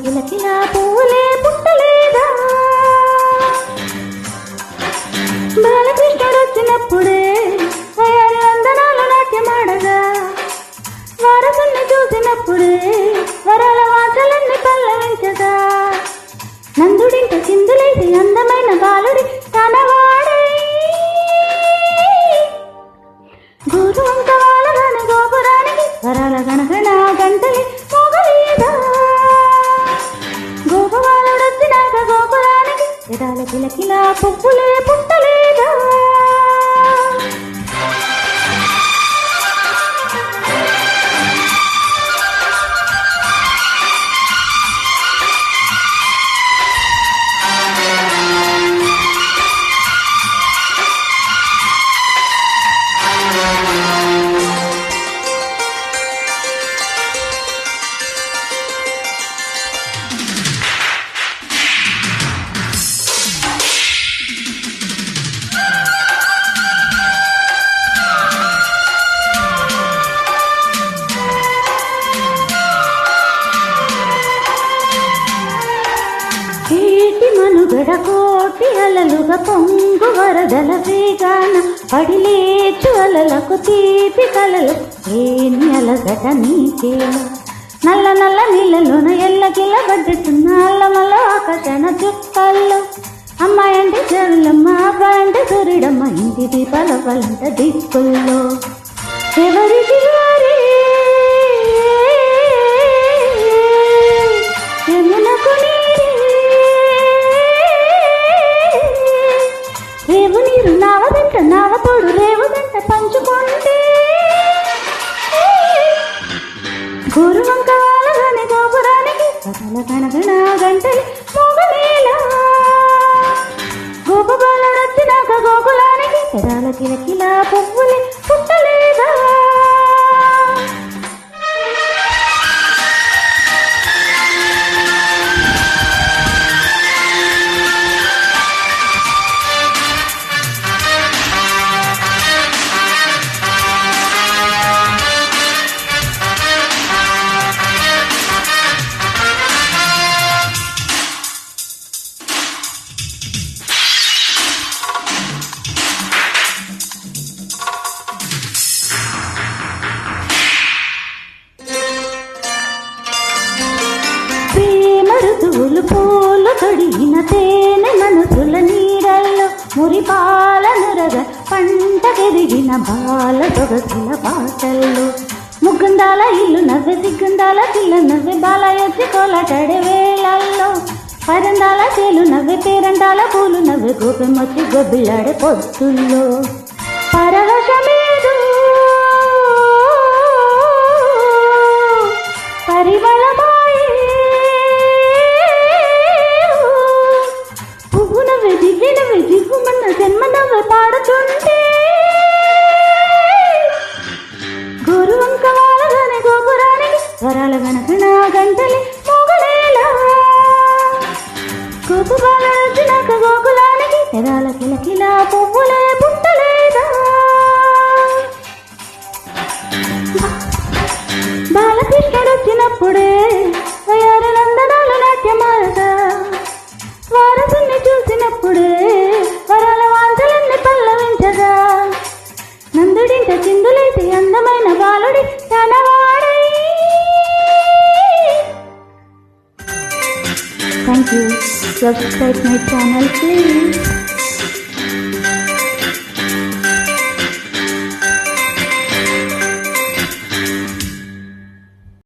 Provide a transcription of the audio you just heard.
కిలకిల పూలే పుట్టలేదా బాలకృష్ణుడు వచ్చినప్పుడే వయారి వందనాలు నాట్యమాడగా వారసుని చూసినప్పుడే వరాల వాచలన్నీ పల్లవించగా నందుడింట చిందులేసి అందమైన బాలుడి తనవాడై గోరువంక వాళ్ళగాని గోపురానికి వరాల గణగణ గంటలి మోగలేదా గోపవాలుడొచ్చినాక గోపురానికి ఎడాల కిలకిల పువ్వులే పుట్టలేదా మనుగడ కోటి అలలుగా పొంగు వరదల వేగాన పడిలేచు అలలకు తీపి కలలు ఏమి అలగట నీకేలా నల్ల నల్ల నీళ్ళలోన ఎల్లగిల్ల పడ్డట్టున్న అల్లమల్ల ఆకాశన చుక్కల్లో అమ్మాయి అంటే చెరులమ్మ అబ్బాయి అంటే సూర్యుడమ్మ ఇంటి దీపాల పలంట దిక్కుల్లో ఎవరికి వారే యమునకు రేవు నీరు నావదంట నావతోడు రేవుదంట పంచుకుంటే గోరువంక వాళ్ళగానే గోపురానికి పగల కనగణ గంటలి మోగలేలా గోపబాలుడొచ్చినాక గోకులానికి పెదాల కిలకిల పువ్వులే పుట్టలేదా పూలు కడిగిన తేనె మనసుల నీడల్లో మురిపాల నురగ పంట పెరిగిన బాల సొగసుల పాటల్లో ముగ్గుందాల ఇల్లు నవ్వె సిగ్గుందాల పిల్ల నవ్వె బాలయొచ్చి కోలటడే వేళల్లో పరందాల చేలు నవ్వె పేరండాల పూలు నవ్వె గోపెమొచ్చి గొబ్బిలాడే పొత్తుల్లో పరవశమేదు పరిమళమాయే దివ్యనవి దిగుమన్న జన్మనవ్వ పాడుతుంటే గోరువంక వాళ్ళగానే గోపురానికి వరాల గణగణ గంటలి మోగలేలా గోపుబాలుడొచ్చినాక గోకులానికి పెదాల కిలకిల పువ్వులే పుట్టలేదా బాలకృష్ణుడొచ్చినప్పుడే వయారి నందనాలు నాట్యమాడగా వారసుని చూసినప్పుడే వరాల వాంఛలన్నీ పల్లవించగా నందుడింట చిందులేసి అందమైన బాలుడి తనవాడై Thank you. Subscribe my channel please.